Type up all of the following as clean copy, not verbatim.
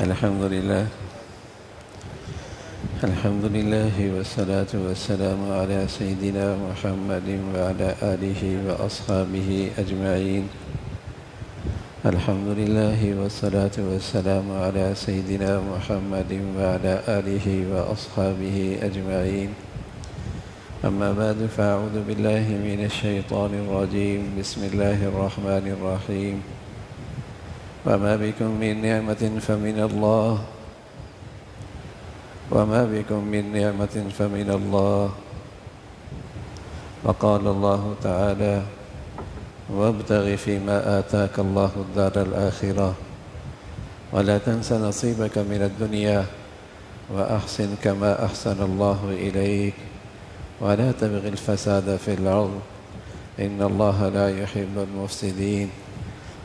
الحمد لله والصلاة والسلام على سيدنا محمد وعلى آله وأصحابه أجمعين. الحمد لله والصلاة والسلام على سيدنا محمد وعلى آله وأصحابه أجمعين. أما بعد فأعوذ بالله من الشيطان الرجيم. بسم الله الرحمن الرحيم. وما بكم من نعمة فمن الله وما بكم من نعمة فمن الله. وقال الله تعالى وابتغ فيما آتاك الله الدار الآخرة ولا تنس نصيبك من الدنيا وأحسن كما أحسن الله إليك ولا تبغ الفساد في الأرض إن الله لا يحب المفسدين.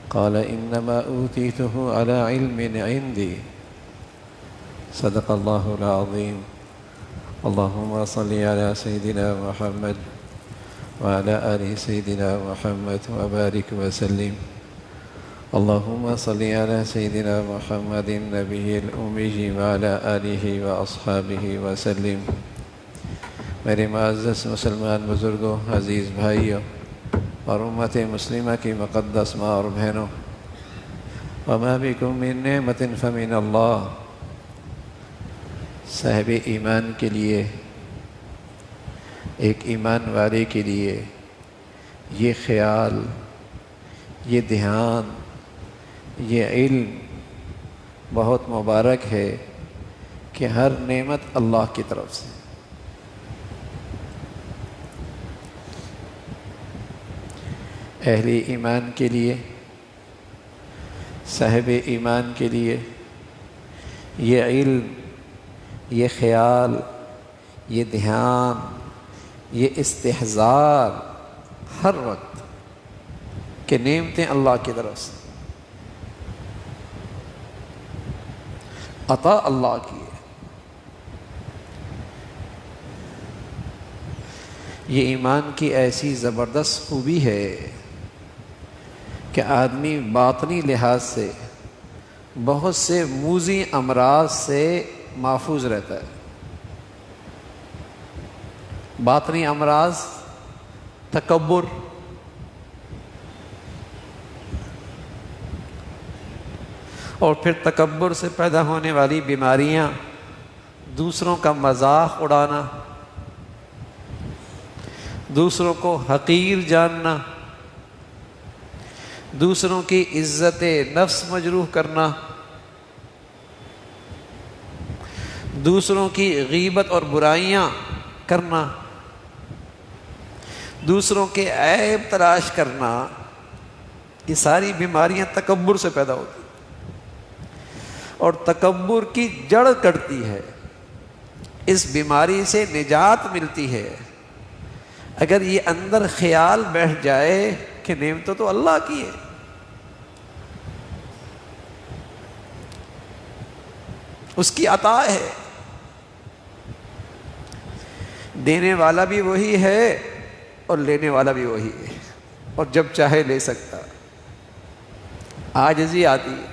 قال إنما أوتيته على علم عندي. صدق الله العظيم. اللهم صل على سيدنا محمد وعلى آل سيدنا محمد وبارك وسلم. اللهم صل على سيدنا محمد النبي الأمي وعلى آله وأصحابه وسلم. میرے معزز مسلمان بزرگوں، عزیز بھائیوں اور امت مسلمہ کی مقدس ماں اور بہنوں، وما بکم من نعمت فمن اللہ. صاحب ایمان کے لیے، ایک ایمان والے کے لیے یہ خیال، یہ دھیان، یہ علم بہت مبارک ہے کہ ہر نعمت اللہ کی طرف سے. اہل ایمان کے لیے، صاحب ایمان کے لیے یہ علم، یہ خیال، یہ دھیان، یہ استحضار ہر وقت کہ نعمتیں اللہ کی طرف سے، عطا اللہ کی ہے. یہ ایمان کی ایسی زبردست خوبی ہے کہ آدمی باطنی لحاظ سے بہت سے موذی امراض سے محفوظ رہتا ہے. باطنی امراض، تکبر، اور پھر تکبر سے پیدا ہونے والی بیماریاں، دوسروں کا مذاق اڑانا، دوسروں کو حقیر جاننا، دوسروں کی عزت نفس مجروح کرنا، دوسروں کی غیبت اور برائیاں کرنا، دوسروں کے عیب تلاش کرنا، یہ ساری بیماریاں تکبر سے پیدا ہوتی ہیں. اور تکبر کی جڑ کٹتی ہے. اس بیماری سے نجات ملتی ہے اگر یہ اندر خیال بیٹھ جائے کہ نعمت تو اللہ کی ہے. اس کی عطا ہے. دینے والا بھی وہی ہے اور لینے والا بھی وہی ہے، اور جب چاہے لے سکتا. عاجزی آتی ہے،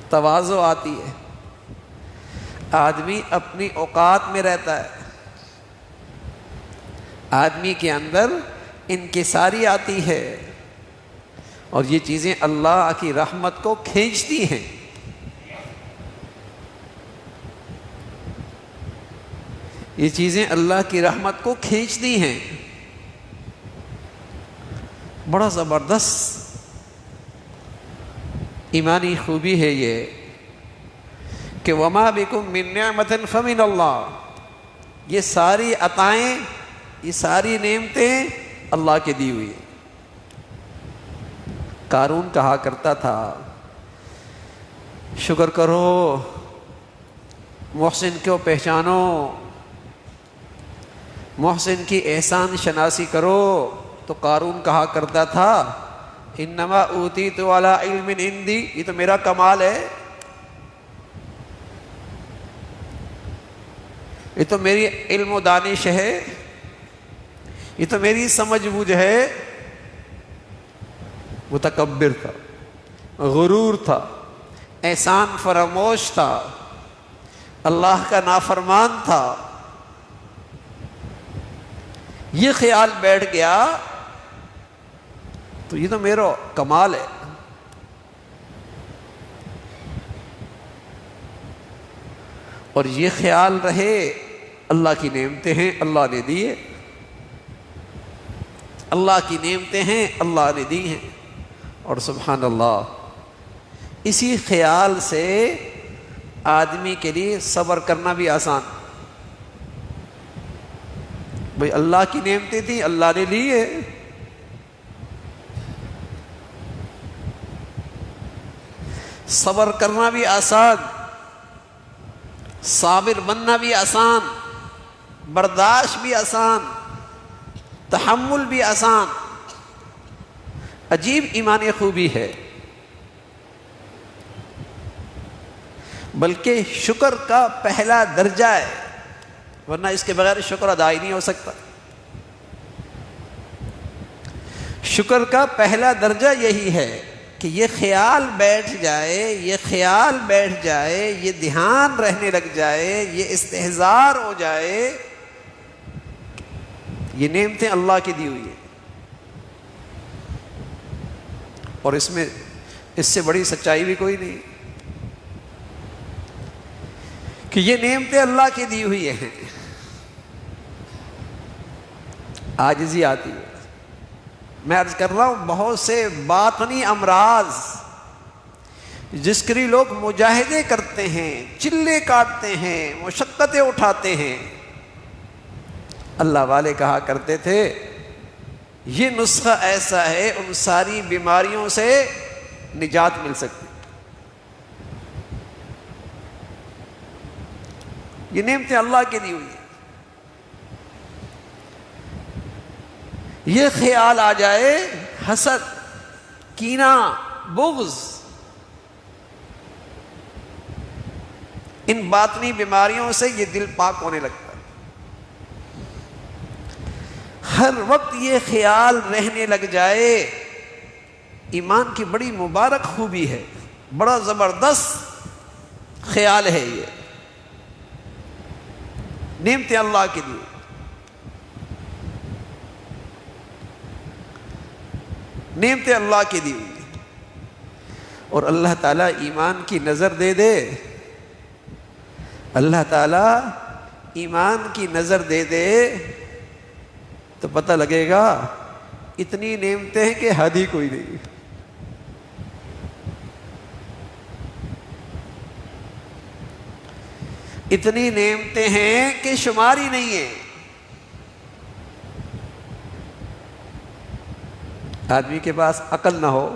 تواضع آتی ہے، آدمی اپنی اوقات میں رہتا ہے، آدمی کے اندر انکساری آتی ہے، اور یہ چیزیں اللہ کی رحمت کو کھینچتی ہیں. یہ چیزیں اللہ کی رحمت کو کھینچتی ہیں. بڑا زبردست ایمانی خوبی ہے یہ کہ وما بکم من نعمت فمن اللہ. یہ ساری عطائیں، یہ ساری نعمتیں اللہ کے دی ہوئی. قارون کہا کرتا تھا شکر کرو، محسن کو پہچانو، محسن کی احسان شناسی کرو. تو قارون کہا کرتا تھا انما اوتیت علی علم عندی. یہ تو میرا کمال ہے، یہ تو میری علم و دانش ہے، یہ تو میری سمجھ بوجھ ہے. متکبر تھا. غرور تھا، احسان فراموش تھا، اللہ کا نافرمان تھا، یہ خیال بیٹھ گیا تو یہ تو میرا کمال ہے. اور یہ خیال رہے اللہ کی نعمتیں ہیں اللہ نے دیے، اللہ کی نعمتیں ہیں اللہ نے دی ہیں. اور سبحان اللہ، اسی خیال سے آدمی کے لیے صبر کرنا بھی آسان. بھئی اللہ کی نعمتیں تھیں اللہ نے لی ہے، صبر کرنا بھی آسان، صابر بننا بھی آسان، برداشت بھی آسان، تحمل بھی آسان. عجیب ایمانی خوبی ہے. بلکہ شکر کا پہلا درجہ ہے، ورنہ اس کے بغیر شکر ادا ہی نہیں ہو سکتا. شکر کا پہلا درجہ یہی ہے کہ یہ خیال بیٹھ جائے، یہ خیال بیٹھ جائے، یہ دھیان رہنے لگ جائے، یہ استحضار ہو جائے، یہ نعمتیں اللہ کی دی ہوئی ہیں. اور اس سے بڑی سچائی بھی کوئی نہیں کہ یہ نعمتیں اللہ کی دی ہوئی ہیں. عاجزی آتی ہے. میں عرض کر رہا ہوں بہت سے باطنی امراض جس کے لیے لوگ مجاہدے کرتے ہیں، چلے کاٹتے ہیں، مشقتیں اٹھاتے ہیں، اللہ والے کہا کرتے تھے یہ نسخہ ایسا ہے ان ساری بیماریوں سے نجات مل سکتی. یہ نعمتیں اللہ کی دی ہوئی ہیں. یہ خیال آ جائے حسد، کینہ، بغض، ان باطنی بیماریوں سے یہ دل پاک ہونے لگتا ہے. ہر وقت یہ خیال رہنے لگ جائے. ایمان کی بڑی مبارک خوبی ہے، بڑا زبردست خیال ہے. یہ نعمتیں اللہ کے لیے. نعمتیں اللہ کی دی ہوئی ہیں. اور اللہ تعالیٰ ایمان کی نظر دے دے، اللہ تعالیٰ ایمان کی نظر دے دے تو پتہ لگے گا اتنی نعمتیں ہیں کہ حد ہی کوئی نہیں. اتنی نعمتیں ہیں کہ شمار ہی نہیں ہے. آدمی کے پاس عقل نہ ہو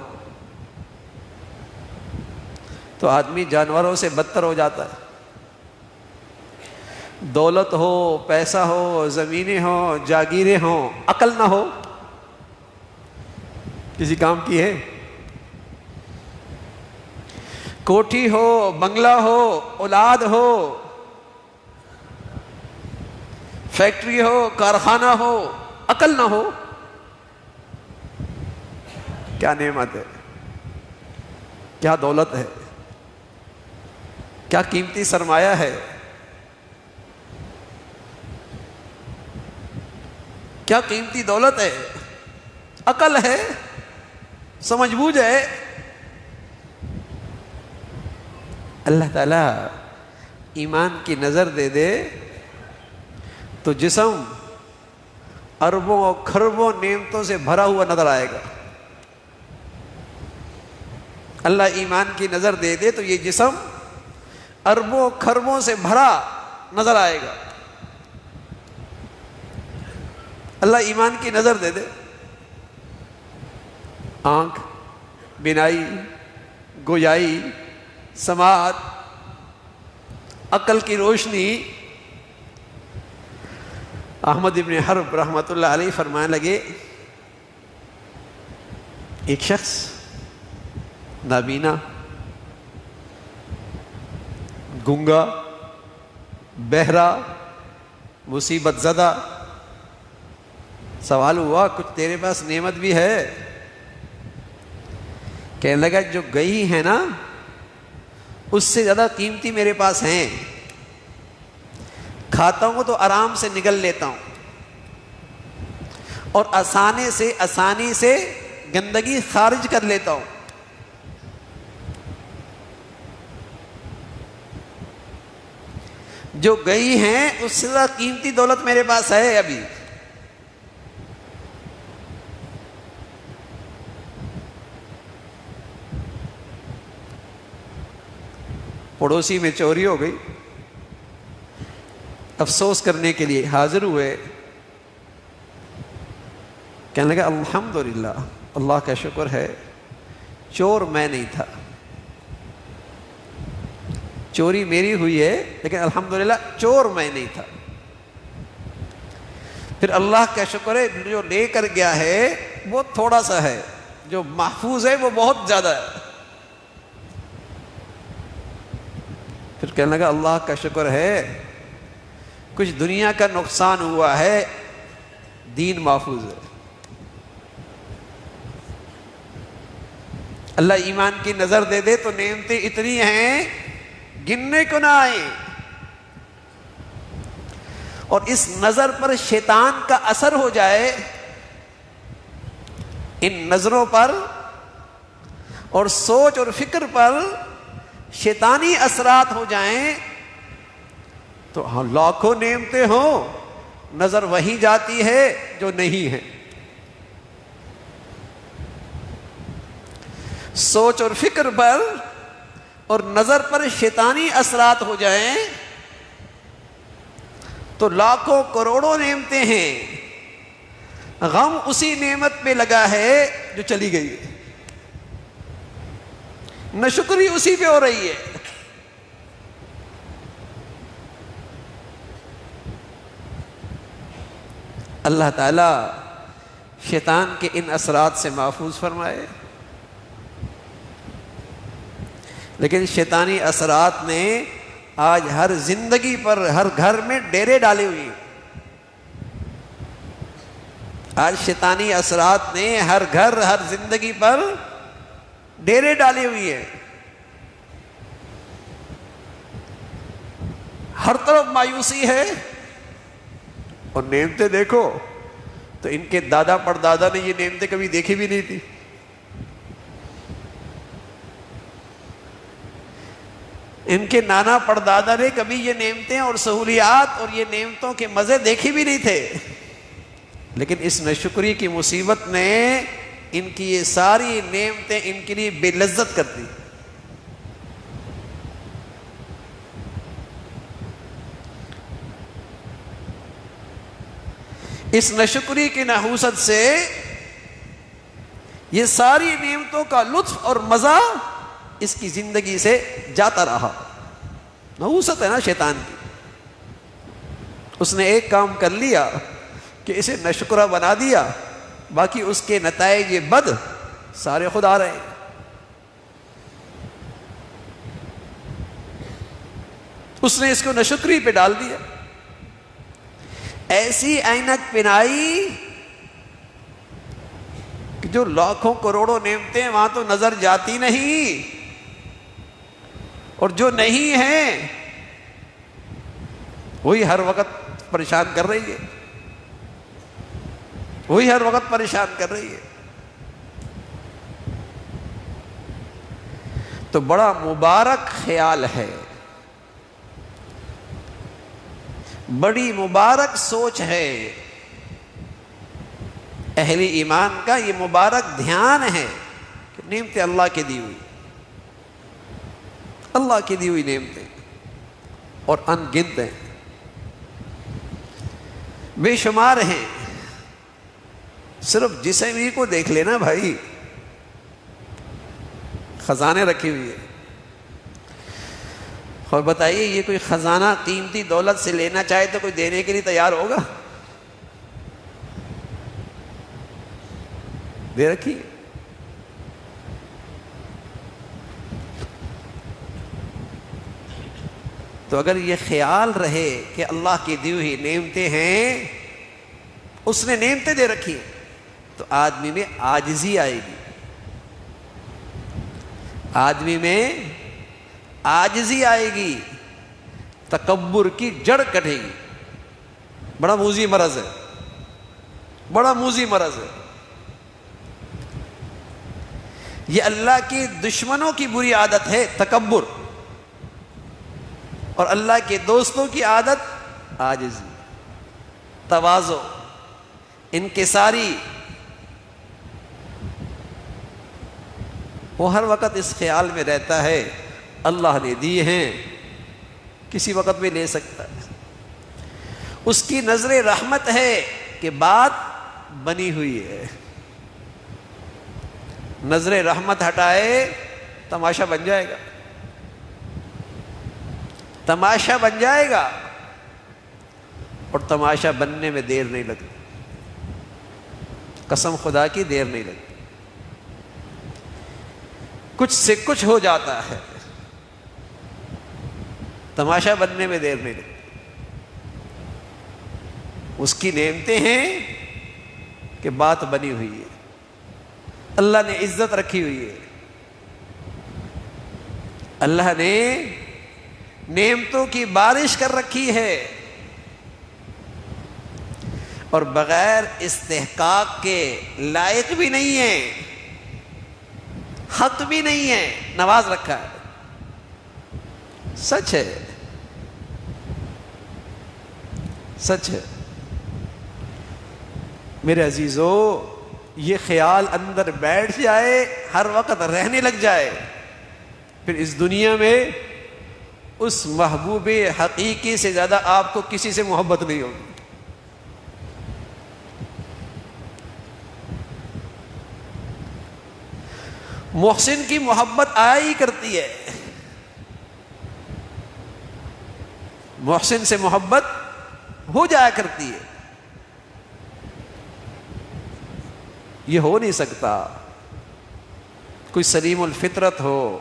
تو آدمی جانوروں سے بدتر ہو جاتا ہے. دولت ہو، پیسہ ہو، زمینیں ہوں، جاگیریں ہوں، عقل نہ ہو کسی کام کی ہے. کوٹھی ہو، بنگلہ ہو، اولاد ہو، فیکٹری ہو، کارخانہ ہو، عقل نہ ہو، کیا نعمت ہے، کیا دولت ہے، کیا قیمتی سرمایہ ہے، کیا قیمتی دولت ہے. عقل ہے، سمجھ بوجھ ہے. اللہ تعالیٰ ایمان کی نظر دے دے تو جسم اربوں اور کھربوں نعمتوں سے بھرا ہوا نظر آئے گا. اللہ ایمان کی نظر دے دے تو یہ جسم اربوں کھربوں سے بھرا نظر آئے گا. اللہ ایمان کی نظر دے دے. آنکھ، بینائی، گویائی، سماعت، عقل کی روشنی. احمد ابن حرب رحمۃ اللہ علیہ فرمانے لگے ایک شخص نابینا، گنگا، بہرا، مصیبت زدہ. سوال ہوا کچھ تیرے پاس نعمت بھی ہے؟ کہنے لگا جو گئی ہے نا اس سے زیادہ قیمتی میرے پاس ہیں. کھاتا ہوں تو آرام سے نگل لیتا ہوں اور آسانی سے گندگی خارج کر لیتا ہوں. جو گئی ہیں اس سے زیادہ قیمتی دولت میرے پاس ہے ابھی. پڑوسی میں چوری ہو گئی، افسوس کرنے کے لیے حاضر ہوئے. کہنے لگا الحمدللہ، اللہ کا شکر ہے چور میں نہیں تھا، چوری میری ہوئی ہے لیکن الحمدللہ چور میں نہیں تھا. پھر اللہ کا شکر ہے جو لے کر گیا ہے وہ تھوڑا سا ہے، جو محفوظ ہے وہ بہت زیادہ ہے. پھر کہنے لگا اللہ کا شکر ہے کچھ دنیا کا نقصان ہوا ہے، دین محفوظ ہے. اللہ ایمان کی نظر دے دے تو نعمتیں اتنی ہیں گننے کو نہ آئیں. اور اس نظر پر شیطان کا اثر ہو جائے، ان نظروں پر اور سوچ اور فکر پر شیطانی اثرات ہو جائیں تو ہاں لاکھوں نعمتیں ہوں، نظر وہی جاتی ہے جو نہیں ہے. سوچ اور فکر پر اور نظر پر شیطانی اثرات ہو جائیں تو لاکھوں کروڑوں نعمتیں ہیں، غم اسی نعمت پہ لگا ہے جو چلی گئی ہے، ناشکری اسی پہ ہو رہی ہے. اللہ تعالی شیطان کے ان اثرات سے محفوظ فرمائے. لیکن شیطانی اثرات نے آج ہر زندگی پر، ہر گھر میں ڈیرے ڈالے ہوئے ہیں. آج شیطانی اثرات نے ہر گھر، ہر زندگی پر ڈیرے ڈالے ہوئے ہیں. ہر طرف مایوسی ہے. اور نعمتیں دیکھو تو ان کے دادا پردادا نے یہ نعمتیں کبھی دیکھی بھی نہیں تھی. ان کے نانا پردادا نے کبھی یہ نعمتیں اور سہولیات اور یہ نعمتوں کے مزے دیکھے بھی نہیں تھے. لیکن اس ناشکری کی مصیبت نے ان کی یہ ساری نعمتیں ان کے لیے بے لذت کر دی. اس ناشکری کی نحوست سے یہ ساری نعمتوں کا لطف اور مزہ اس کی زندگی سے جاتا رہا. نحوست ہے نا شیطان کی. اس نے ایک کام کر لیا کہ اسے ناشکرا بنا دیا، باقی اس کے نتائج بد سارے خود آ رہے ہیں. اس نے اس کو ناشکری پہ ڈال دیا. ایسی اینک پہنائی کہ جو لاکھوں کروڑوں نعمتیں وہاں تو نظر جاتی نہیں، اور جو نہیں ہیں وہی ہر وقت پریشان کر رہی ہے، وہی ہر وقت پریشان کر رہی ہے. تو بڑا مبارک خیال ہے، بڑی مبارک سوچ ہے اہل ایمان کا. یہ مبارک دھیان ہے کہ نعمتیں اللہ کی دی ہوئی، اللہ کی دی ہوئی نعمتیں اور ان گنت ہیں، بے شمار ہیں. صرف جسم ہی کو دیکھ لینا بھائی، خزانے رکھی ہوئی ہے. اور بتائیے یہ کوئی خزانہ قیمتی دولت سے لینا چاہے تو کوئی دینے کے لیے تیار ہوگا؟ دے رکھی. تو اگر یہ خیال رہے کہ اللہ کی دی ہوئی نعمتیں ہیں، اس نے نعمتیں دے رکھی ہیں، تو آدمی میں عاجزی آئے گی، آدمی میں عاجزی آئے گی، تکبر کی جڑ کٹے گی. بڑا موذی مرض ہے، بڑا موذی مرض ہے. یہ اللہ کی دشمنوں کی بری عادت ہے تکبر، اور اللہ کے دوستوں کی عادت عاجزی، تواضع، انکساری. وہ ہر وقت اس خیال میں رہتا ہے اللہ نے دیے ہیں، کسی وقت بھی لے سکتا ہے. اس کی نظر رحمت ہے کہ بات بنی ہوئی ہے. نظر رحمت ہٹائے تماشا بن جائے گا، تماشا بن جائے گا. اور تماشا بننے میں دیر نہیں لگتی، قسم خدا کی دیر نہیں لگتی. کچھ سے کچھ ہو جاتا ہے، تماشا بننے میں دیر نہیں لگتی. اس کی نعمتیں ہیں کہ بات بنی ہوئی ہے، اللہ نے عزت رکھی ہوئی ہے، اللہ نے نعمتوں کی بارش کر رکھی ہے، اور بغیر استحقاق کے لائق بھی نہیں ہے، حق بھی نہیں ہے، نواز رکھا ہے. سچ ہے، سچ ہے. میرے عزیزو، یہ خیال اندر بیٹھ جائے، ہر وقت رہنے لگ جائے، پھر اس دنیا میں اس محبوب حقیقی سے زیادہ آپ کو کسی سے محبت نہیں ہوگی. محسن کی محبت آیا ہی کرتی ہے، محسن سے محبت ہو جایا کرتی ہے. یہ ہو نہیں سکتا کوئی سلیم الفطرت ہو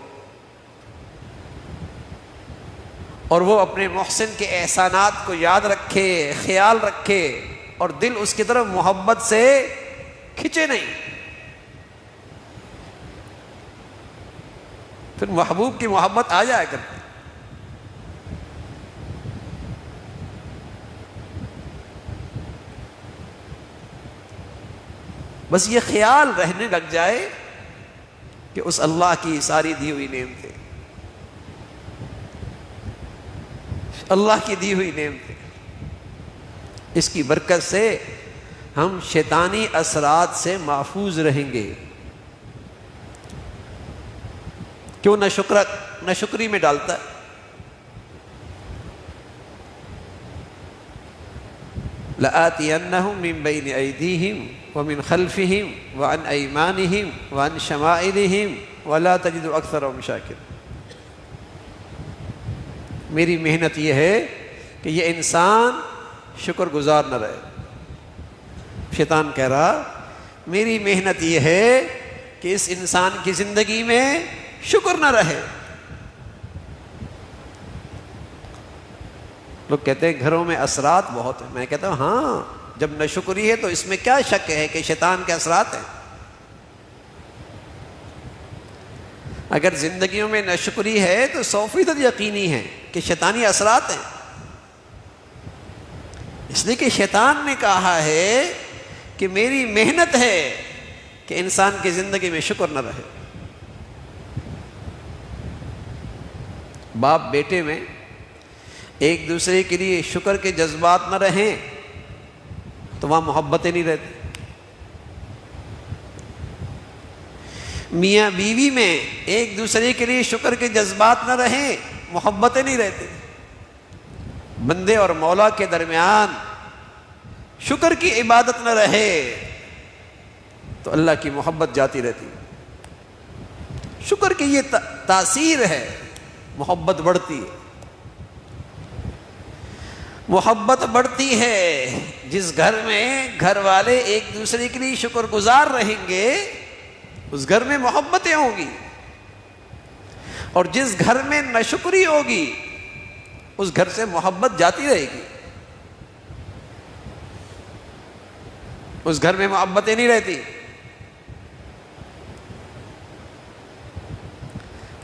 اور وہ اپنے محسن کے احسانات کو یاد رکھے، خیال رکھے، اور دل اس کی طرف محبت سے کھنچے نہیں. پھر محبوب کی محبت آ جایا کرتی. بس یہ خیال رہنے لگ جائے کہ اس اللہ کی ساری دی ہوئی نعمتیں، اللہ کی دی ہوئی نعمتیں، اس کی برکت سے ہم شیطانی اثرات سے محفوظ رہیں گے. کیوں نہ شکری میں ڈالتا ہے. لَآتِيَنَّهُم مِّن بَيْنِ أَيْدِيهِمْ وَمِنْ خَلْفِهِمْ وَعَنْ أَيْمَانِهِمْ وَعَنْ شَمَائِلِهِمْ وَلَا تَجِدُ أَكْثَرَهُمْ شَاكِرِينَ. میری محنت یہ ہے کہ یہ انسان شکر گزار نہ رہے. شیطان کہہ رہا میری محنت یہ ہے کہ اس انسان کی زندگی میں شکر نہ رہے. لوگ کہتے ہیں گھروں میں اثرات بہت ہیں. میں کہتا ہوں ہاں، جب ناشکری ہے تو اس میں کیا شک ہے کہ شیطان کے اثرات ہیں. اگر زندگیوں میں ناشکری ہے تو 100% یقینی ہے کہ شیطانی اثرات ہیں. اس لیے کہ شیطان نے کہا ہے کہ میری محنت ہے کہ انسان کی زندگی میں شکر نہ رہے. باپ بیٹے میں ایک دوسرے کے لیے شکر کے جذبات نہ رہیں تو وہاں محبتیں نہیں رہتی. میاں بیوی میں ایک دوسرے کے لیے شکر کے جذبات نہ رہیں محبتیں نہیں رہتی. بندے اور مولا کے درمیان شکر کی عبادت نہ رہے تو اللہ کی محبت جاتی رہتی. شکر کی یہ تاثیر ہے، محبت بڑھتی ہے. محبت بڑھتی ہے جس گھر میں گھر والے ایک دوسرے کے لیے شکر گزار رہیں گے اس گھر میں محبتیں ہوں گی، اور جس گھر میں ناشکری ہوگی اس گھر سے محبت جاتی رہے گی. اس گھر میں محبتیں نہیں رہتی.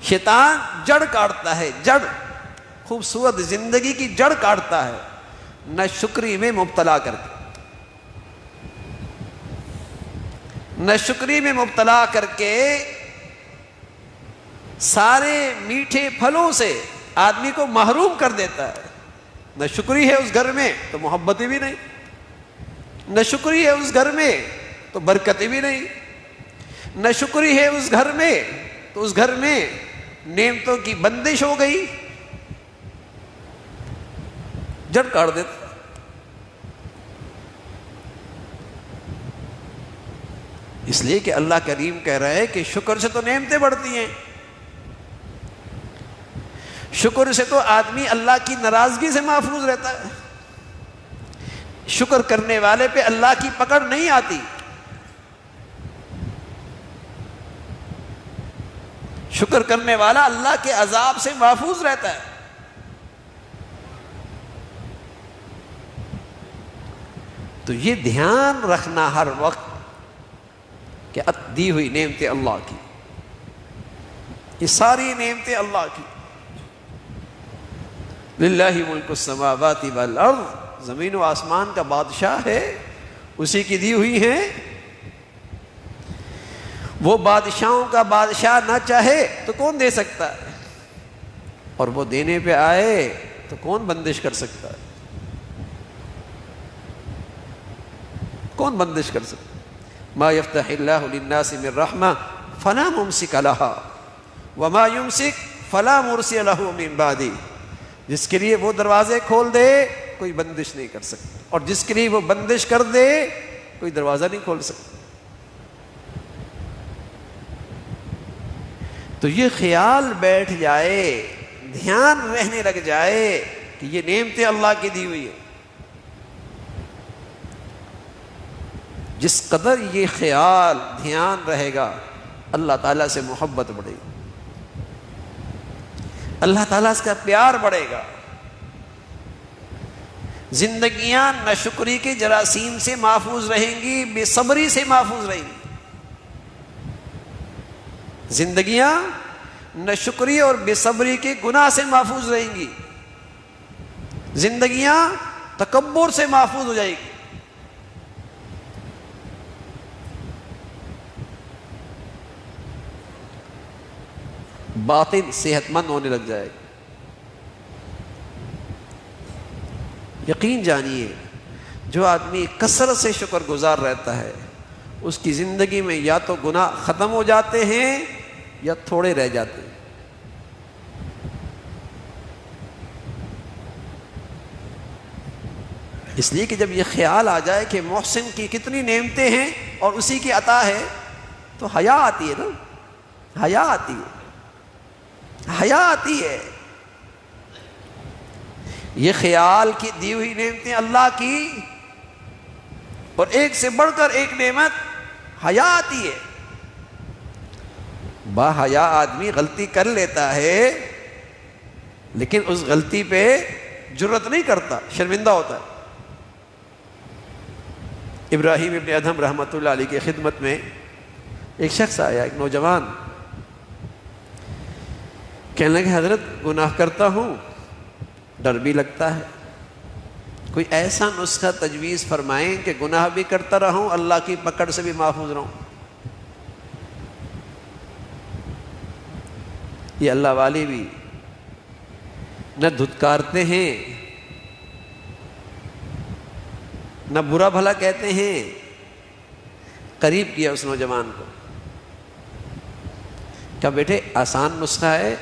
شیطان جڑ کاٹتا ہے، جڑ، خوبصورت زندگی کی جڑ کاٹتا ہے نہ شکری میں مبتلا کر کے، نہ شکری میں مبتلا کر کے سارے میٹھے پھلوں سے آدمی کو محروم کر دیتا ہے۔ نہ شکری ہے اس گھر میں تو محبتیں بھی نہیں، نہ شکری ہے اس گھر میں تو برکتیں بھی نہیں، نہ شکری ہے اس گھر میں تو اس گھر میں نعمتوں کی بندش ہو گئی، جڑ کاٹ دیتا۔ اس لیے کہ اللہ کریم کہہ رہا ہے کہ شکر سے تو نعمتیں بڑھتی ہیں، شکر سے تو آدمی اللہ کی ناراضگی سے محفوظ رہتا ہے، شکر کرنے والے پہ اللہ کی پکڑ نہیں آتی، شکر کرنے والا اللہ کے عذاب سے محفوظ رہتا ہے۔ تو یہ دھیان رکھنا ہر وقت کہ دی ہوئی نعمتیں اللہ کی، یہ ساری نعمتیں اللہ کی، للہ ملک السماوات والارض، زمین و آسمان کا بادشاہ ہے، اسی کی دی ہوئی ہیں۔ وہ بادشاہوں کا بادشاہ نہ چاہے تو کون دے سکتا ہے، اور وہ دینے پہ آئے تو کون بندش کر سکتا ہے، کون بندش کر سکتا ہے؟ ما یفتح اللہ للناس من رحمہ فلا ممسک لها وما یمسک فلا مرسل له من بعدہ، جس کے لیے وہ دروازے کھول دے کوئی بندش نہیں کر سکتا، اور جس کے لیے وہ بندش کر دے کوئی دروازہ نہیں کھول سکتا۔ تو یہ خیال بیٹھ جائے، دھیان رہنے لگ جائے کہ یہ نعمتیں اللہ کی دی ہوئی ہے۔ جس قدر یہ خیال دھیان رہے گا اللہ تعالیٰ سے محبت بڑھے گی، اللہ تعالیٰ سے کا پیار بڑھے گا، زندگیاں ناشکری کے جراثیم سے محفوظ رہیں گی، بے صبری سے محفوظ رہیں گی، زندگیاں ناشکری اور بے صبری کے گناہ سے محفوظ رہیں گی، زندگیاں تکبر سے محفوظ ہو جائے گی۔ باطن صحت مند ہونے لگ جائے گا۔ یقین جانیے جو آدمی کثرت سے شکر گزار رہتا ہے اس کی زندگی میں یا تو گناہ ختم ہو جاتے ہیں یا تھوڑے رہ جاتے ہیں۔ اس لیے کہ جب یہ خیال آ جائے کہ محسن کی کتنی نعمتیں ہیں اور اسی کی عطا ہے تو حیا آتی ہے نا، حیا آتی ہے، حیا آتی ہے۔ یہ خیال کی دی ہوئی نعمتیں اللہ کی، اور ایک سے بڑھ کر ایک نعمت حیا آتی ہے۔ با حیا آدمی غلطی کر لیتا ہے لیکن اس غلطی پہ جرأت نہیں کرتا، شرمندہ ہوتا ہے۔ ابراہیم ابن ادھم رحمۃ اللہ علیہ کی خدمت میں ایک شخص آیا، ایک نوجوان، کہنے لگے حضرت گناہ کرتا ہوں، ڈر بھی لگتا ہے، کوئی ایسا نسخہ تجویز فرمائیں کہ گناہ بھی کرتا رہوں اللہ کی پکڑ سے بھی محفوظ رہوں۔ یہ اللہ والے بھی نہ دھتکارتے ہیں نہ برا بھلا کہتے ہیں، قریب کیا اس نوجوان کو، کیا بیٹے آسان نسخہ ہے،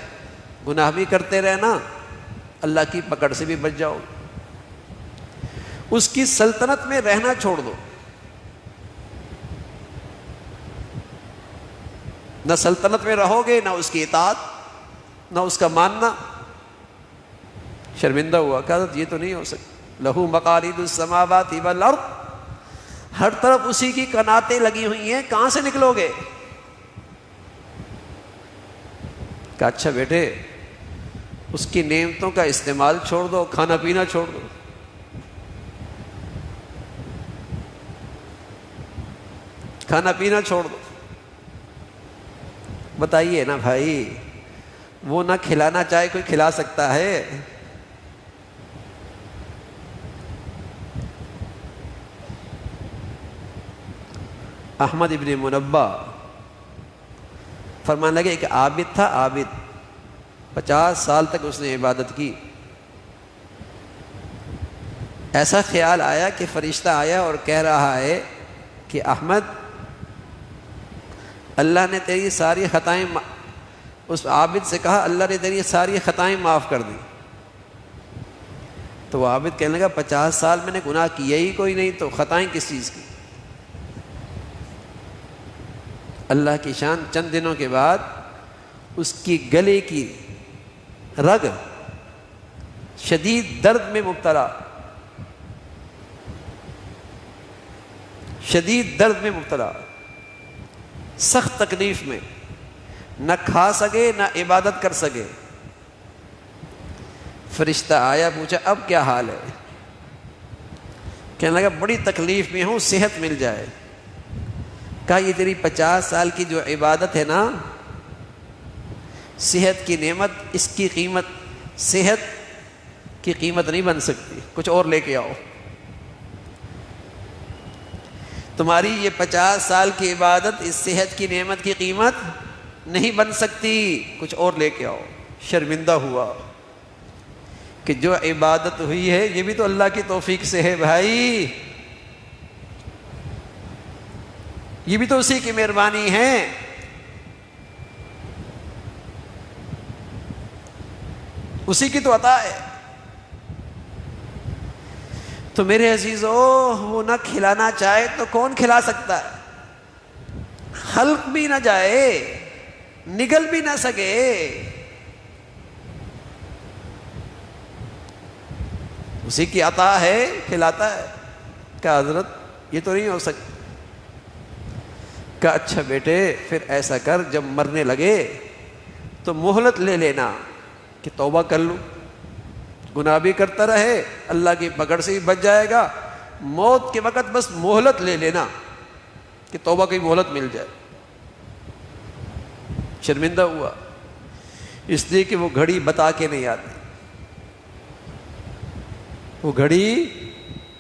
گناہ بھی کرتے رہنا اللہ کی پکڑ سے بھی بچ جاؤ، اس کی سلطنت میں رہنا چھوڑ دو، نہ سلطنت میں رہو گے نہ اس کی اطاعت نہ اس کا ماننا۔ شرمندہ ہوا، کہا یہ تو نہیں ہو سکتا، لہو مقالید السماوات والارض، ہر طرف اسی کی کناتیں لگی ہوئی ہیں، کہاں سے نکلو گے؟ کہا اچھا بیٹے اس کی نعمتوں کا استعمال چھوڑ دو، کھانا پینا چھوڑ دو، کھانا پینا چھوڑ دو۔ بتائیے نا بھائی، وہ نہ کھلانا چاہے کوئی کھلا سکتا ہے؟ احمد ابن منبہ فرمانے لگے ایک عابد تھا، عابد 50 سال تک اس نے عبادت کی. ایسا خیال آیا کہ فرشتہ آیا اور کہہ رہا ہے کہ احمد، اللہ نے تیری ساری خطائیں، اس عابد سے کہا اللہ نے تیری ساری خطائیں معاف کر دی. تو وہ عابد کہنے لگا 50 سال میں نے گناہ کیا ہی کوئی نہیں، تو خطائیں کس چیز کی؟ اللہ کی شان. چند دنوں کے بعد اس کی گلے کی رگ شدید درد میں مبتلا، شدید درد میں مبتلا، سخت تکلیف میں، نہ کھا سکے نہ عبادت کر سکے. فرشتہ آیا، پوچھا اب کیا حال ہے؟ کہنے لگا بڑی تکلیف میں ہوں، صحت مل جائے. کہا یہ تیری 50 سال کی جو عبادت ہے نا، صحت کی نعمت، اس کی قیمت صحت کی قیمت نہیں بن سکتی، کچھ اور لے کے آؤ. تمہاری یہ 50 سال کی عبادت اس صحت کی نعمت کی قیمت نہیں بن سکتی، کچھ اور لے کے آؤ. شرمندہ ہوا کہ جو عبادت ہوئی ہے یہ بھی تو اللہ کی توفیق سے ہے بھائی، یہ بھی تو اسی کی مہربانی ہے. اسی کی تو عطا ہے. تو میرے عزیزو، وہ نہ کھلانا چاہے تو کون کھلا سکتا ہے؟ حلق بھی نہ جائے، نگل بھی نہ سکے، اسی کی عطا ہے، کھلاتا ہے. کیا حضرت یہ تو نہیں ہو سکتا؟ کہ اچھا بیٹے پھر ایسا کر، جب مرنے لگے تو مہلت لے لینا کہ توبہ کر لوں. گناہ بھی کرتا رہے، اللہ کی پکڑ سے بھی بچ جائے گا. موت کے وقت بس مہلت لے لینا کہ توبہ کی مہلت مل جائے. شرمندہ ہوا اس لیے کہ وہ گھڑی بتا کے نہیں آتی، وہ گھڑی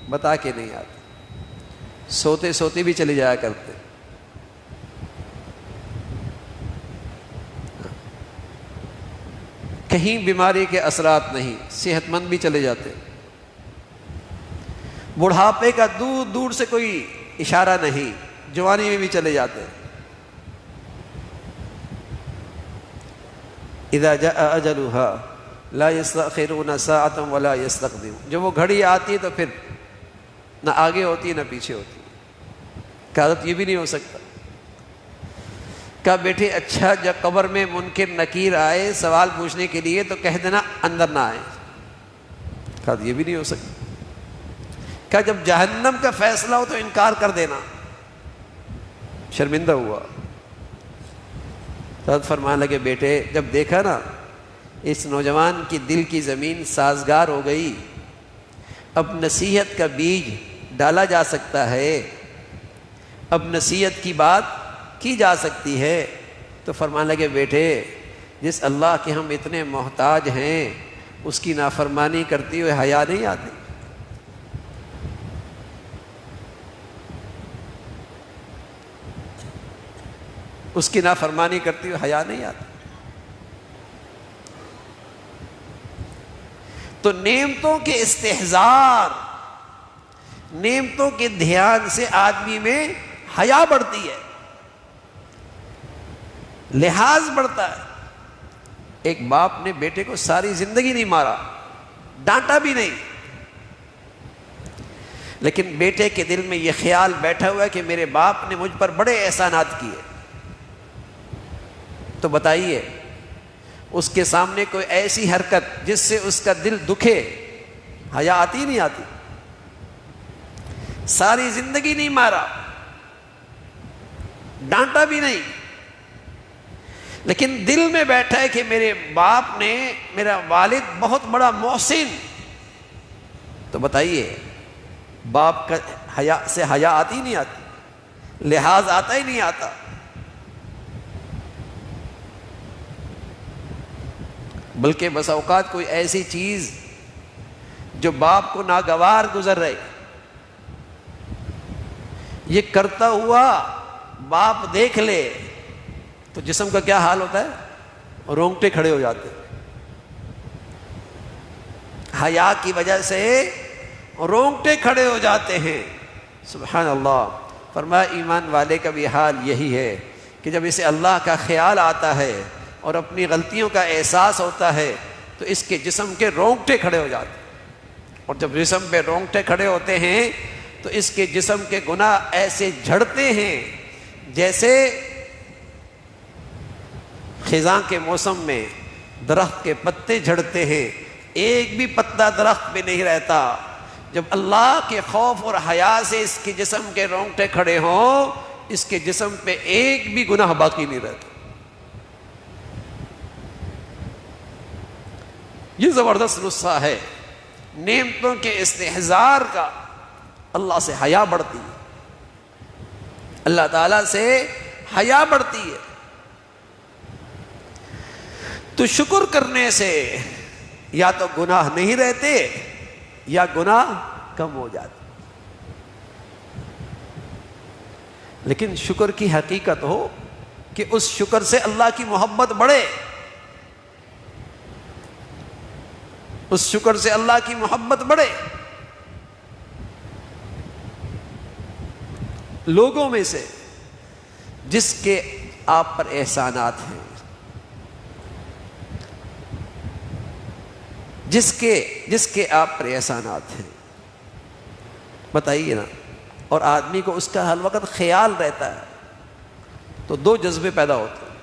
بتا کے نہیں آتی، سوتے سوتے بھی چلے جایا کرتے. کہیں بیماری کے اثرات نہیں، صحت مند بھی چلے جاتے. بڑھاپے کا دور دور سے کوئی اشارہ نہیں، جوانی میں بھی چلے جاتے. اذا جاء اجلها لا يستأخرون ساعة ولا يستقدمون. جب وہ گھڑی آتی ہے تو پھر نہ آگے ہوتی نہ پیچھے ہوتی. قیادت یہ بھی نہیں ہو سکتا. کہا بیٹے اچھا جب قبر میں منکر نکیر آئے سوال پوچھنے کے لیے تو کہہ دینا اندر نہ آئے. کہا یہ بھی نہیں ہو سکتا. کہا جب جہنم کا فیصلہ ہو تو انکار کر دینا. شرمندہ ہوا. حضرت فرمانے لگے بیٹے جب دیکھا نا اس نوجوان کی دل کی زمین سازگار ہو گئی، اب نصیحت کا بیج ڈالا جا سکتا ہے، اب نصیحت کی بات کی جا سکتی ہے، تو فرمانے لگے بیٹے جس اللہ کے ہم اتنے محتاج ہیں اس کی نافرمانی کرتے ہوئے حیا نہیں آتی. اس کی نافرمانی کرتے ہوئے حیا نہیں آتی. تو نعمتوں کے استحضار، نعمتوں کے دھیان سے آدمی میں حیا بڑھتی ہے، لحاظ بڑھتا ہے. ایک باپ نے بیٹے کو ساری زندگی نہیں مارا، ڈانٹا بھی نہیں، لیکن بیٹے کے دل میں یہ خیال بیٹھا ہوا ہے کہ میرے باپ نے مجھ پر بڑے احسانات کیے. تو بتائیے اس کے سامنے کوئی ایسی حرکت جس سے اس کا دل دکھے، حیا آتی نہیں آتی؟ ساری زندگی نہیں مارا، ڈانٹا بھی نہیں، لیکن دل میں بیٹھا ہے کہ میرے باپ نے، میرا والد بہت بڑا محسن. تو بتائیے باپ کا حیا سے حیا آتی نہیں آتی؟ لحاظ آتا ہی نہیں آتا؟ بلکہ بس اوقات کوئی ایسی چیز جو باپ کو ناگوار گزر رہے، یہ کرتا ہوا باپ دیکھ لے تو جسم کا کیا حال ہوتا ہے؟ رونگٹے کھڑے ہو جاتے ہیں۔ حیا کی وجہ سے رونگٹے کھڑے ہو جاتے ہیں۔ سبحان اللہ۔ فرمایا ایمان والے کا بھی حال یہی ہے کہ جب اسے اللہ کا خیال آتا ہے اور اپنی غلطیوں کا احساس ہوتا ہے تو اس کے جسم کے رونگٹے کھڑے ہو جاتے ہیں، اور جب جسم پہ رونگٹے کھڑے ہوتے ہیں تو اس کے جسم کے گناہ ایسے جھڑتے ہیں جیسے خزاں کے موسم میں درخت کے پتے جھڑتے ہیں، ایک بھی پتا درخت پہ نہیں رہتا۔ جب اللہ کے خوف اور حیا سے اس کے جسم کے رونگٹے کھڑے ہوں، اس کے جسم پہ ایک بھی گناہ باقی نہیں رہتا۔ یہ زبردست نسخہ ہے نعمتوں کے استحضار کا۔ اللہ سے حیا بڑھتی ہے، اللہ تعالیٰ سے حیا بڑھتی ہے، تو شکر کرنے سے یا تو گناہ نہیں رہتے یا گناہ کم ہو جاتے۔ لیکن شکر کی حقیقت ہو کہ اس شکر سے اللہ کی محبت بڑھے، اس شکر سے اللہ کی محبت بڑھے۔ لوگوں میں سے جس کے آپ پر احسانات ہیں، جس کے آپ پر احسانات ہیں، بتائیے نا، اور آدمی کو اس کا ہر وقت خیال رہتا ہے تو دو جذبے پیدا ہوتے ہیں۔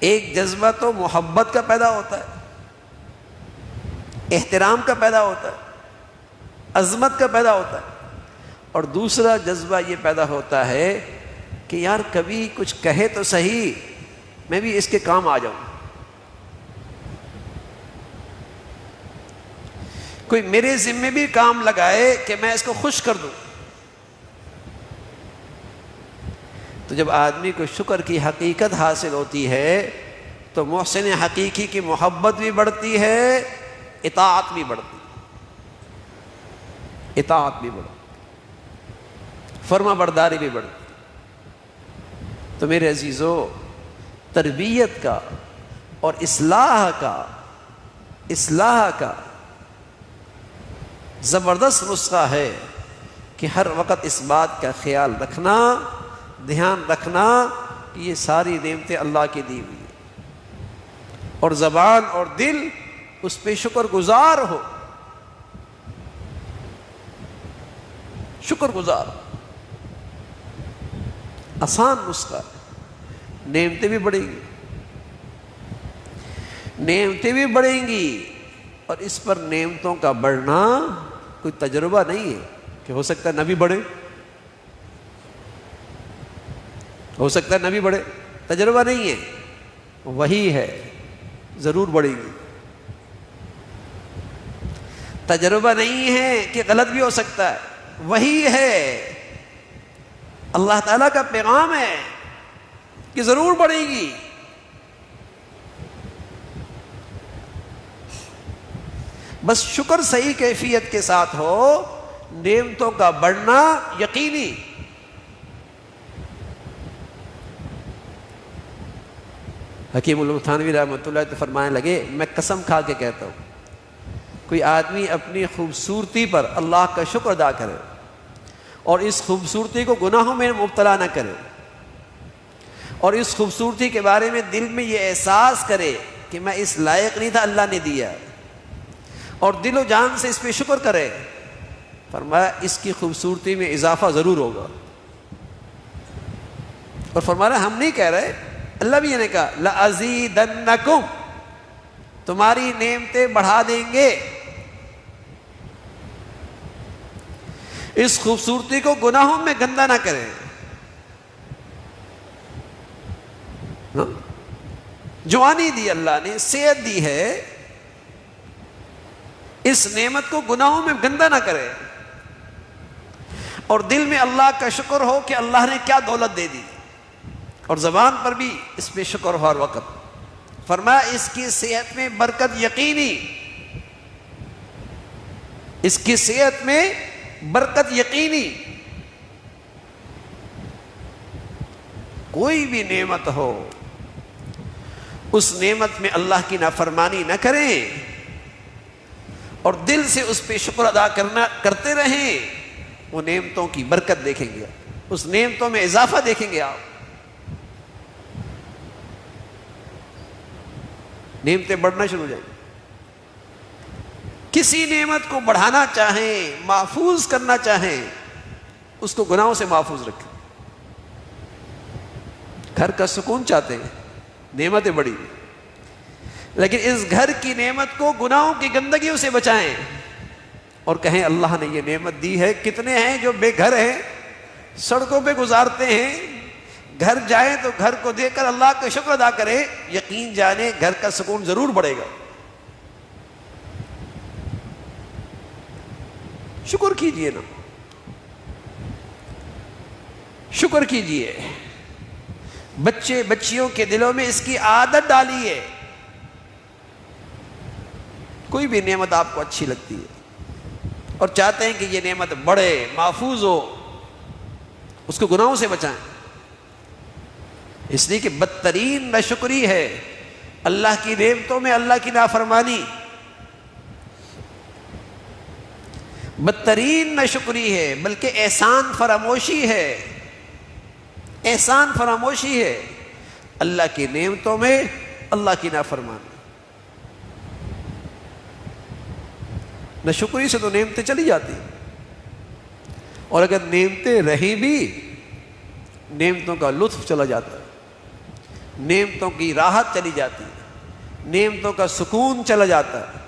ایک جذبہ تو محبت کا پیدا ہوتا ہے، احترام کا پیدا ہوتا ہے، عظمت کا پیدا ہوتا ہے، اور دوسرا جذبہ یہ پیدا ہوتا ہے کہ یار کبھی کچھ کہے تو صحیح، میں بھی اس کے کام آ جاؤں، کوئی میرے ذمے بھی کام لگائے کہ میں اس کو خوش کر دوں۔ تو جب آدمی کو شکر کی حقیقت حاصل ہوتی ہے تو محسن حقیقی کی محبت بھی بڑھتی ہے، اطاعت بھی بڑھتی ہے، اطاعت بھی بڑھتی، فرما برداری بھی بڑھتی۔ تو میرے عزیزو، تربیت کا اور اصلاح کا زبردست نسخہ ہے کہ ہر وقت اس بات کا خیال رکھنا، دھیان رکھنا کہ یہ ساری نعمتیں اللہ کی دی ہوئی ہیں، اور زبان اور دل اس پہ شکر گزار ہو، شکر گزار۔ آسان نسخہ، نعمتیں بھی بڑھیں گی، نعمتیں بھی بڑھیں گی، اور اس پر نعمتوں کا بڑھنا کوئی تجربہ نہیں ہے کہ ہو سکتا ہے نہ بھی بڑھے، ہو سکتا ہے نہ بھی بڑھے، تجربہ نہیں ہے، وہی ہے، ضرور بڑھے گی۔ تجربہ نہیں ہے کہ غلط بھی ہو سکتا ہے، وہی ہے، اللہ تعالیٰ کا پیغام ہے کہ ضرور بڑھے گی۔ بس شکر صحیح کیفیت کے ساتھ ہو، نعمتوں کا بڑھنا یقینی۔ حکیم التھانوی رحمۃ اللہ تو فرمانے لگے، میں قسم کھا کے کہتا ہوں، کوئی آدمی اپنی خوبصورتی پر اللہ کا شکر ادا کرے اور اس خوبصورتی کو گناہوں میں مبتلا نہ کرے، اور اس خوبصورتی کے بارے میں دل میں یہ احساس کرے کہ میں اس لائق نہیں تھا، اللہ نے دیا، اور دل و جان سے اس پہ شکر کرے، فرمایا اس کی خوبصورتی میں اضافہ ضرور ہوگا۔ اور فرمایا ہم نہیں کہہ رہے، اللہ بھی یہ نے کہا لَأَزِيدَنَّكُمْ، تمہاری نعمتیں بڑھا دیں گے۔ اس خوبصورتی کو گناہوں میں گندا نہ کریں، جوانی دی اللہ نے، صحت دی ہے، اس نعمت کو گناہوں میں گندا نہ کرے، اور دل میں اللہ کا شکر ہو کہ اللہ نے کیا دولت دے دی، اور زبان پر بھی اس پہ شکر ہو ہر وقت۔ فرمایا اس کی صحت میں برکت یقینی، اس کی صحت میں برکت یقینی۔ کوئی بھی نعمت ہو اس نعمت میں اللہ کی نافرمانی نہ کریں اور دل سے اس پہ شکر ادا کرتے رہیں، وہ نعمتوں کی برکت دیکھیں گے، اس نعمتوں میں اضافہ دیکھیں گے آپ، نعمتیں بڑھنا شروع ہو جائیں گی۔ کسی نعمت کو بڑھانا چاہیں، محفوظ کرنا چاہیں، اس کو گناہوں سے محفوظ رکھیں۔ گھر کا سکون چاہتے ہیں، نعمتیں بڑی، لیکن اس گھر کی نعمت کو گناہوں کی گندگیوں سے بچائیں اور کہیں اللہ نے یہ نعمت دی ہے۔ کتنے ہیں جو بے گھر ہیں، سڑکوں پہ گزارتے ہیں، گھر جائیں تو گھر کو دیکھ کر اللہ کا شکر ادا کریں، یقین جانے گھر کا سکون ضرور بڑھے گا۔ شکر کیجئے نا، شکر کیجئے۔ بچے بچیوں کے دلوں میں اس کی عادت ڈالیے۔ کوئی بھی نعمت آپ کو اچھی لگتی ہے اور چاہتے ہیں کہ یہ نعمت بڑھے، محفوظ ہو، اس کو گناہوں سے بچائیں، اس لیے کہ بدترین ناشکری ہے اللہ کی نعمتوں میں اللہ کی نافرمانی، بدترین ناشکری ہے، بلکہ احسان فراموشی ہے، احسان فراموشی ہے اللہ کی نعمتوں میں اللہ کی نافرمانی۔ ناشکری سے تو نعمتیں چلی جاتی، اور اگر نعمتیں رہیں بھی نعمتوں کا لطف چلا جاتا ہے، نعمتوں کی راحت چلی جاتی ہے، نعمتوں کا سکون چلا جاتا ہے،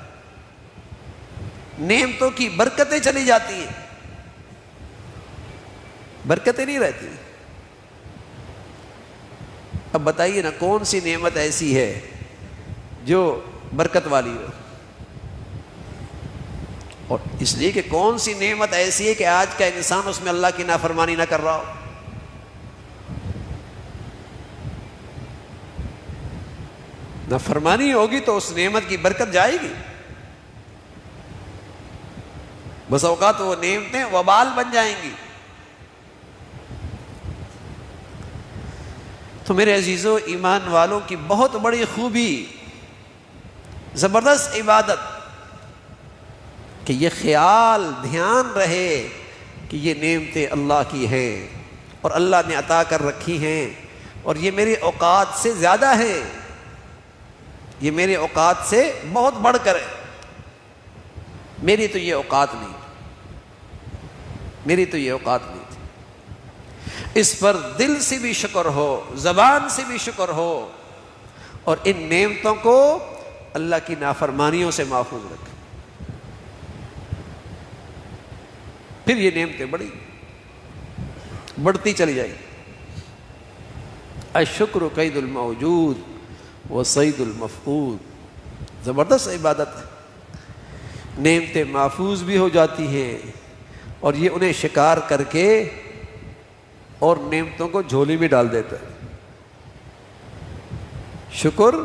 نعمتوں کی برکتیں چلی جاتی ہیں، برکتیں نہیں رہتی۔ اب بتائیے نا کون سی نعمت ایسی ہے جو برکت والی ہو؟ اور اس لیے کہ کون سی نعمت ایسی ہے کہ آج کا انسان اس میں اللہ کی نافرمانی نہ کر رہا ہو؟ نافرمانی ہوگی تو اس نعمت کی برکت جائے گی، بس اوقات وہ نعمتیں وبال بن جائیں گی۔ تو میرے عزیزو، ایمان والوں کی بہت بڑی خوبی، زبردست عبادت کہ یہ خیال دھیان رہے کہ یہ نعمتیں اللہ کی ہیں اور اللہ نے عطا کر رکھی ہیں، اور یہ میرے اوقات سے زیادہ ہے، یہ میرے اوقات سے بہت بڑھ کر ہے، میری تو یہ اوقات نہیں، میری تو یہ اوقات نہیں تھی۔ اس پر دل سے بھی شکر ہو، زبان سے بھی شکر ہو، اور ان نعمتوں کو اللہ کی نافرمانیوں سے محفوظ رکھے، پھر یہ نعمتیں بڑھتی چلی جائیں گی۔ الشکر قید الموجود و صید المفقود، زبردست عبادت ہے۔ نعمتیں محفوظ بھی ہو جاتی ہیں اور یہ انہیں شکار کر کے اور نعمتوں کو جھولی میں ڈال دیتا ہے۔ شکر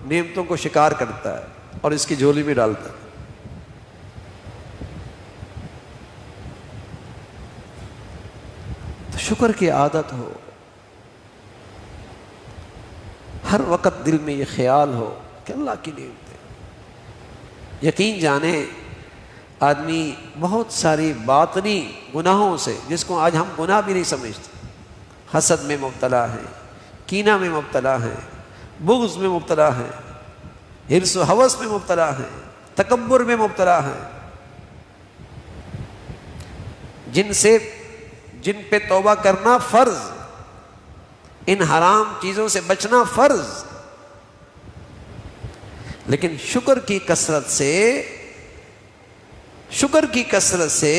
نعمتوں کو شکار کرتا ہے اور اس کی جھولی میں ڈالتا ہے۔ تو شکر کی عادت ہو، ہر وقت دل میں یہ خیال ہو کہ اللہ کی نعمتیں۔ یقین جانے آدمی بہت ساری باطنی گناہوں سے، جس کو آج ہم گناہ بھی نہیں سمجھتے، حسد میں مبتلا ہے، کینہ میں مبتلا ہے، بغض میں مبتلا ہے، حرص و ہوس میں مبتلا ہے، تکبر میں مبتلا ہے، جن پہ توبہ کرنا فرض، ان حرام چیزوں سے بچنا فرض، لیکن شکر کی کثرت سے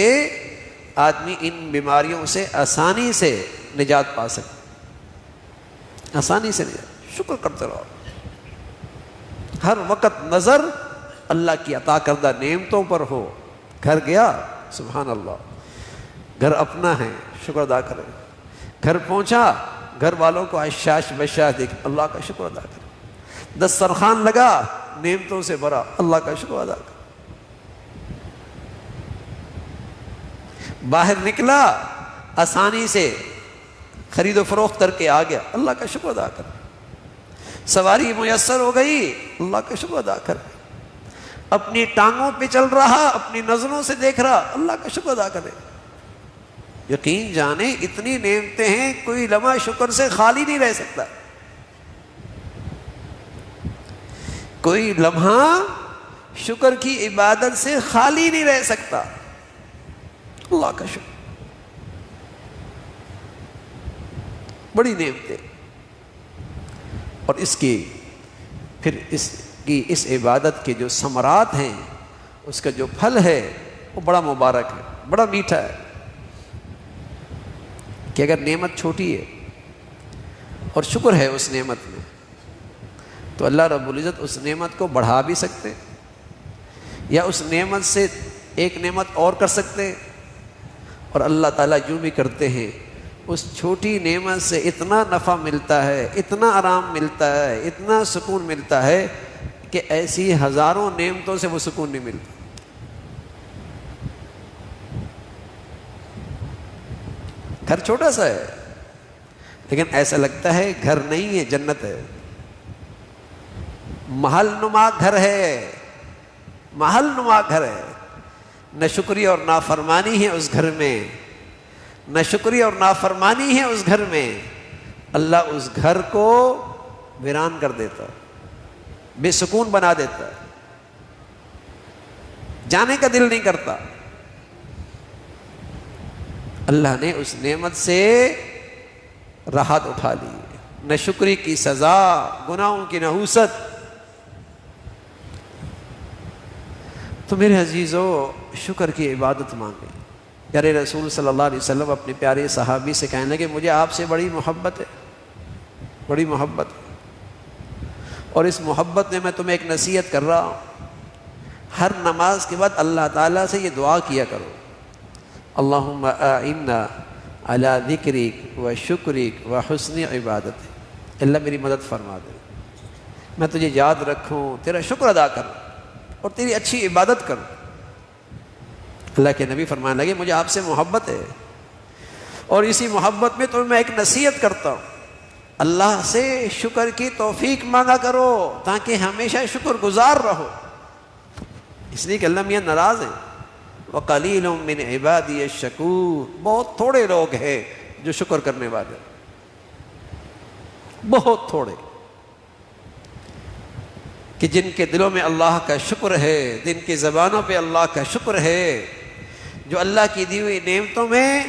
آدمی ان بیماریوں سے آسانی سے نجات پا سکے، آسانی سے نجات۔ شکر کرتے رہو، ہر وقت نظر اللہ کی عطا کردہ نعمتوں پر ہو۔ گھر گیا، سبحان اللہ، گھر اپنا ہے، شکر ادا کریں۔ گھر پہنچا، گھر والوں کو اشاش بشاش دیکھ اللہ کا شکر ادا کریں۔ دسترخوان لگا نعمتوں سے بھرا، اللہ کا شکر ادا کر. باہر نکلا آسانی سے خرید و فروخت کر کے آ گیا، اللہ کا شکر ادا کر. سواری میسر ہو گئی، اللہ کا شکر ادا کر. اپنی ٹانگوں پہ چل رہا، اپنی نظروں سے دیکھ رہا، اللہ کا شکر ادا کرے. یقین جانے اتنی نعمتیں ہیں، کوئی لمحہ شکر سے خالی نہیں رہ سکتا. کوئی لمحہ شکر کی عبادت سے خالی نہیں رہ سکتا. اللہ کا شکر، بڑی نعمتیں. اور اس کی اس عبادت کے جو ثمرات ہیں، اس کا جو پھل ہے وہ بڑا مبارک ہے، بڑا میٹھا ہے. کہ اگر نعمت چھوٹی ہے اور شکر ہے اس نعمت میں، تو اللہ رب العزت اس نعمت کو بڑھا بھی سکتے، یا اس نعمت سے ایک نعمت اور کر سکتے. اور اللہ تعالیٰ جو بھی کرتے ہیں، اس چھوٹی نعمت سے اتنا نفع ملتا ہے، اتنا آرام ملتا ہے، اتنا سکون ملتا ہے کہ ایسی ہزاروں نعمتوں سے وہ سکون نہیں ملتا. گھر چھوٹا سا ہے لیکن ایسا لگتا ہے گھر نہیں ہے، جنت ہے. محل نما گھر ہے، محل نما گھر ہے. نہ شکریہ اور نافرمانی ہے اس گھر میں، نہ شکریہ اور نافرمانی ہے اس گھر میں. اللہ اس گھر کو ویران کر دیتا، بے سکون بنا دیتا، جانے کا دل نہیں کرتا. اللہ نے اس نعمت سے راحت اٹھا لی. نہ شکری کی سزا، گناہوں کی نحوست. تو میرے عزیزو، شکر کی عبادت مانگیں. پیارے رسول صلی اللہ علیہ وسلم اپنے پیارے صحابی سے کہنے لگے مجھے آپ سے بڑی محبت ہے، بڑی محبت ہے، اور اس محبت میں تمہیں ایک نصیحت کر رہا ہوں. ہر نماز کے بعد اللہ تعالیٰ سے یہ دعا کیا کرو، اللہم اعنا علی ذکرک و شکرک و حسن عبادتک. اللہ میری مدد فرما دے، میں تجھے یاد رکھوں، تیرا شکر ادا کروں اور تیری اچھی عبادت کروں. اللہ کے نبی فرمانے لگے مجھے آپ سے محبت ہے، اور اسی محبت میں تمہیں میں ایک نصیحت کرتا ہوں، اللہ سے شکر کی توفیق مانگا کرو تاکہ ہمیشہ شکر گزار رہو. اس لیے کہ اللہ میاں ناراض ہیں. وَقَلِيلٌ مِّنْ عِبَادِيَ الشَّكُورُ. بہت تھوڑے لوگ ہیں جو شکر کرنے والے، بہت تھوڑے، کہ جن کے دلوں میں اللہ کا شکر ہے، جن کی زبانوں پہ اللہ کا شکر ہے، جو اللہ کی دی ہوئی نعمتوں میں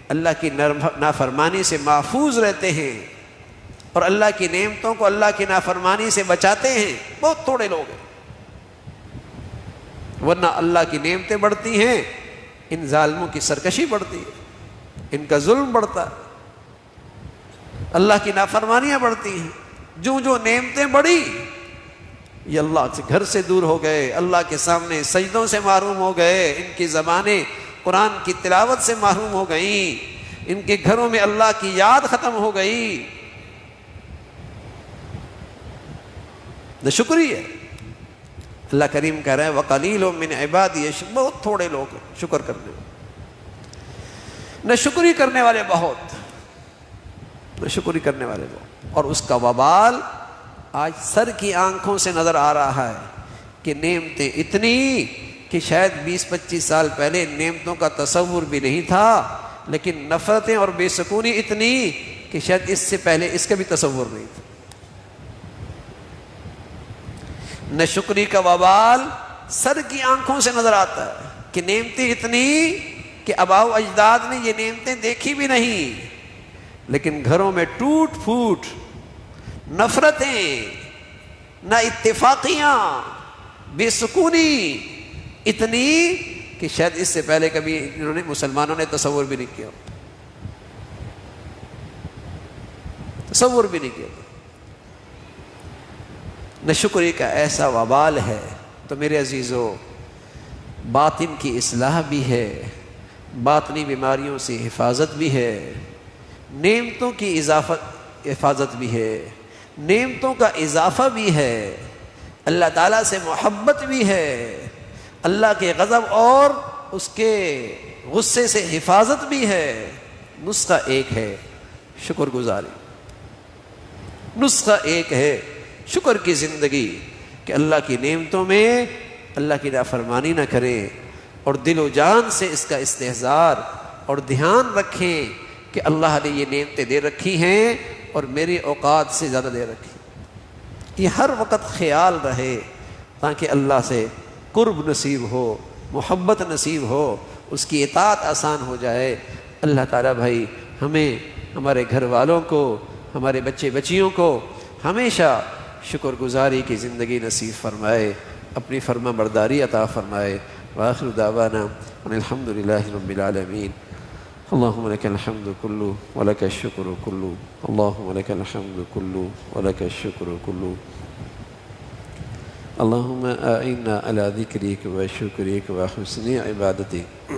اللہ کی نافرمانی سے محفوظ رہتے ہیں اور اللہ کی نعمتوں کو اللہ کی نافرمانی سے بچاتے ہیں. بہت تھوڑے لوگ ہیں. ورنہ اللہ کی نعمتیں بڑھتی ہیں، ان ظالموں کی سرکشی بڑھتی ہے، ان کا ظلم بڑھتا ہے، اللہ کی نافرمانیاں بڑھتی ہیں. جو جو نعمتیں بڑھی، یہ اللہ سے گھر سے دور ہو گئے، اللہ کے سامنے سجدوں سے محروم ہو گئے، ان کی زبانیں قرآن کی تلاوت سے محروم ہو گئیں، ان کے گھروں میں اللہ کی یاد ختم ہو گئی. نہ شکری ہے. اللہ کریم کہہ رہے ہیں وَقَلِيلٌ مِّنْ عِبَادِيَ. بہت تھوڑے لوگ شکر کرنے والے، نہ شکری کرنے والے بہت، نہ شکری کرنے والے بہت. اور اس کا وبال آج سر کی آنکھوں سے نظر آ رہا ہے کہ نعمتیں اتنی کہ شاید 20-25 سال پہلے نعمتوں کا تصور بھی نہیں تھا، لیکن نفرتیں اور بے سکونی اتنی کہ شاید اس سے پہلے اس کا بھی تصور نہیں تھا. نہ شکری کا وبال سر کی آنکھوں سے نظر آتا ہے کہ نعمتیں اتنی کہ آباء و اجداد نے یہ نعمتیں دیکھی بھی نہیں، لیکن گھروں میں ٹوٹ پھوٹ، نفرتیں، نہ اتفاقیاں، بے سکونی اتنی کہ شاید اس سے پہلے کبھی انہوں نے مسلمانوں نے تصور بھی نہیں کیا، تصور بھی نہیں کیا. نہ شکری کا ایسا وبال ہے. تو میرے عزیزو، باطن کی اصلاح بھی ہے، باطنی بیماریوں سے حفاظت بھی ہے، نعمتوں کی حفاظت بھی ہے، نعمتوں کا اضافہ بھی ہے، اللہ تعالیٰ سے محبت بھی ہے، اللہ کے غضب اور اس کے غصے سے حفاظت بھی ہے۔ نسخہ ایک ہے شکر گزاری، نسخہ ایک ہے شکر کی زندگی، کہ اللہ کی نعمتوں میں اللہ کی نافرمانی نہ کریں، اور دل و جان سے اس کا استحضار اور دھیان رکھیں کہ اللہ نے یہ نعمتیں دے رکھی ہیں اور میری اوقات سے زیادہ دے رکھی، یہ ہر وقت خیال رہے تاکہ اللہ سے قرب نصیب ہو، محبت نصیب ہو، اس کی اطاعت آسان ہو جائے۔ اللہ تعالیٰ بھائی ہمیں، ہمارے گھر والوں کو، ہمارے بچے بچیوں کو ہمیشہ شکر گزاری کی زندگی نصیب فرمائے، اپنی فرما برداری عطا فرمائے۔ وآخر دعوانا ان الحمد للہ رب العالمین۔ اللہم لک الحمد کلو ولک الشکر کلو، اللہم لک الحمد کلو ولک الشکر کلو۔ اللہم اعنا علی ذکرک و شکرک و حسن عبادتک،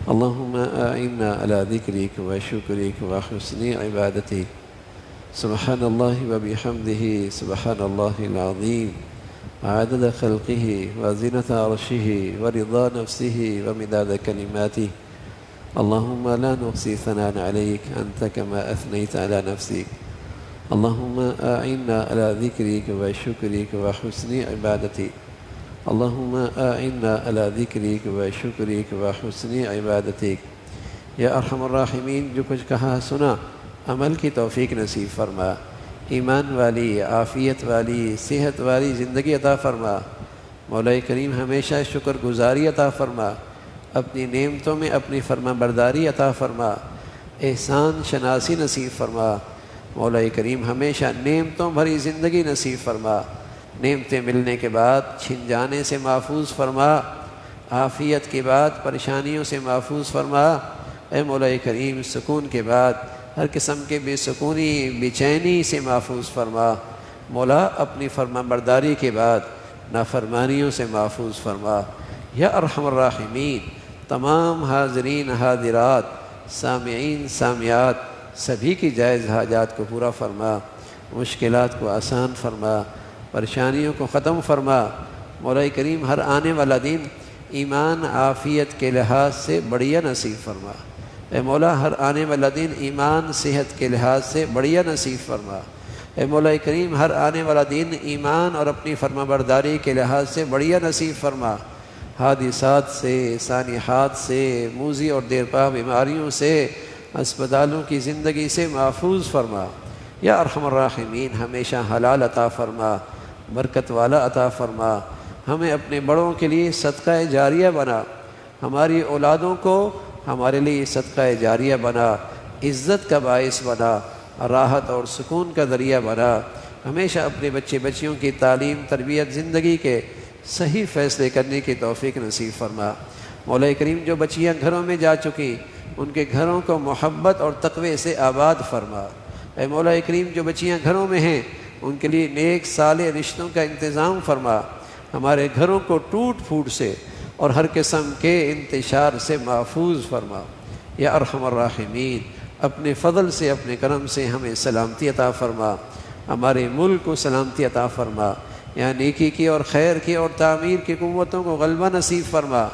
اللہم اعنا علی ذکرک و شکرک و حسن عبادتک۔ سبحان اللہ و بحمدہ سبحان اللہ العظیم، عدد خلقہ وزنة عرشہ ورضا نفسہ ومداد کلماتہ۔ اللہم لا نحصی ثناء علیک انت کما اثنیت علی نفسک۔ اللہم اعنا علی ذکرک و شکرک و حسن عبادتک، اللہم اعنا علی ذکرک و شکرک و حسن عبادتک۔ یا ارحم الراحمین، جو کچھ کہا سنا عمل کی توفیق نصیب فرما، ایمان والی، عافیت والی، صحت والی زندگی عطا فرما۔ مولا کریم ہمیشہ شکر گزاری عطا فرما، اپنی نعمتوں میں اپنی فرما برداری عطا فرما، احسان شناسی نصیب فرما۔ مولا کریم ہمیشہ نعمتوں بھری زندگی نصیب فرما، نعمتیں ملنے کے بعد چھن جانے سے محفوظ فرما، عافیت کے بعد پریشانیوں سے محفوظ فرما۔ اے مولا کریم سکون کے بعد ہر قسم کے بے سکونی، بے چینی سے محفوظ فرما۔ مولا اپنی فرما برداری کے بعد نافرمانیوں سے محفوظ فرما۔ یا ارحم الراحمین، تمام حاضرین حاضرات، سامعین سامعات، سبھی کی جائز حاجات کو پورا فرما، مشکلات کو آسان فرما، پریشانیوں کو ختم فرما۔ مولا کریم ہر آنے والا دن ایمان عافیت کے لحاظ سے بڑھیا نصیب فرما۔ اے مولا ہر آنے والا دن ایمان صحت کے لحاظ سے بڑھیا نصیب فرما۔ اے مولا کریم ہر آنے والا دن ایمان اور اپنی فرما برداری کے لحاظ سے بڑھیا نصیب فرما۔ حادثات سے، سانحات سے، موذی اور دیرپا بیماریوں سے، اسپتالوں کی زندگی سے محفوظ فرما۔ یا ارحم الراحمین ہمیشہ حلال عطا فرما، برکت والا عطا فرما۔ ہمیں اپنے بڑوں کے لیے صدقہ جاریہ بنا، ہماری اولادوں کو ہمارے لیے صدقہ جاریہ بنا، عزت کا باعث بنا، راحت اور سکون کا ذریعہ بنا۔ ہمیشہ اپنے بچے بچیوں کی تعلیم، تربیت، زندگی کے صحیح فیصلے کرنے کی توفیق نصیب فرما۔ مولا کریم جو بچیاں گھروں میں جا چکی ان کے گھروں کو محبت اور تقوی سے آباد فرما۔ اے مولا کریم جو بچیاں گھروں میں ہیں ان کے لیے نیک صالح رشتوں کا انتظام فرما، ہمارے گھروں کو ٹوٹ پھوٹ سے اور ہر قسم کے انتشار سے محفوظ فرما۔ یا ارحم الراحمین اپنے فضل سے، اپنے کرم سے ہمیں سلامتی عطا فرما، ہمارے ملک کو سلامتی عطا فرما، یہاں نیکی کی اور خیر کی اور تعمیر کی قوتوں کو غلبہ نصیب فرما،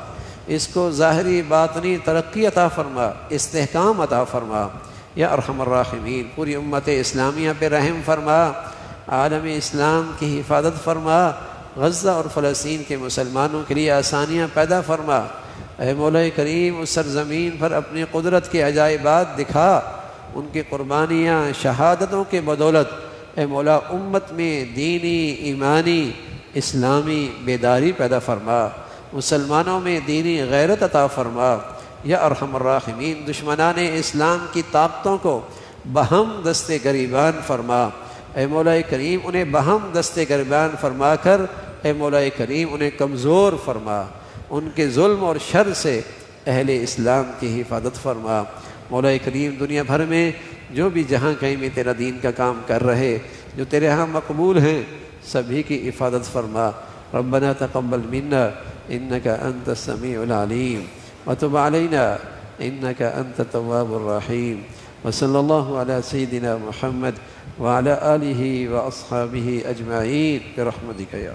اس کو ظاہری باطنی ترقی عطا فرما، استحکام عطا فرما۔ یا ارحم الراحمین پوری امت اسلامیہ پہ رحم فرما، عالم اسلام کی حفاظت فرما، غزہ اور فلسطین کے مسلمانوں کے لیے آسانیاں پیدا فرما۔ اے مولا کریم اس سرزمین پر اپنی قدرت کے عجائبات دکھا، ان کی قربانیاں شہادتوں کے بدولت اے مولا امت میں دینی، ایمانی، اسلامی بیداری پیدا فرما، مسلمانوں میں دینی غیرت عطا فرما۔ یا ارحم الراحمین دشمنان اسلام کی طاقتوں کو بہم دست گریبان فرما، اے مولا کریم انہیں بہم دست گریبان فرما کر اے مولا کریم انہیں کمزور فرما، ان کے ظلم اور شر سے اہل اسلام کی حفاظت فرما۔ مولا کریم دنیا بھر میں جو بھی جہاں کہیں میں تیرا دین کا کام کر رہے، جو تیرے ہاں مقبول ہیں، سبھی کی حفاظت فرما۔ ربنا تقبل منا انك انت السميع العليم وتب علينا انك انت التواب الرحيم وصلی اللہ علی سیدنا محمد وعلی آلہ واصحابہ اجمعین برحمتک یا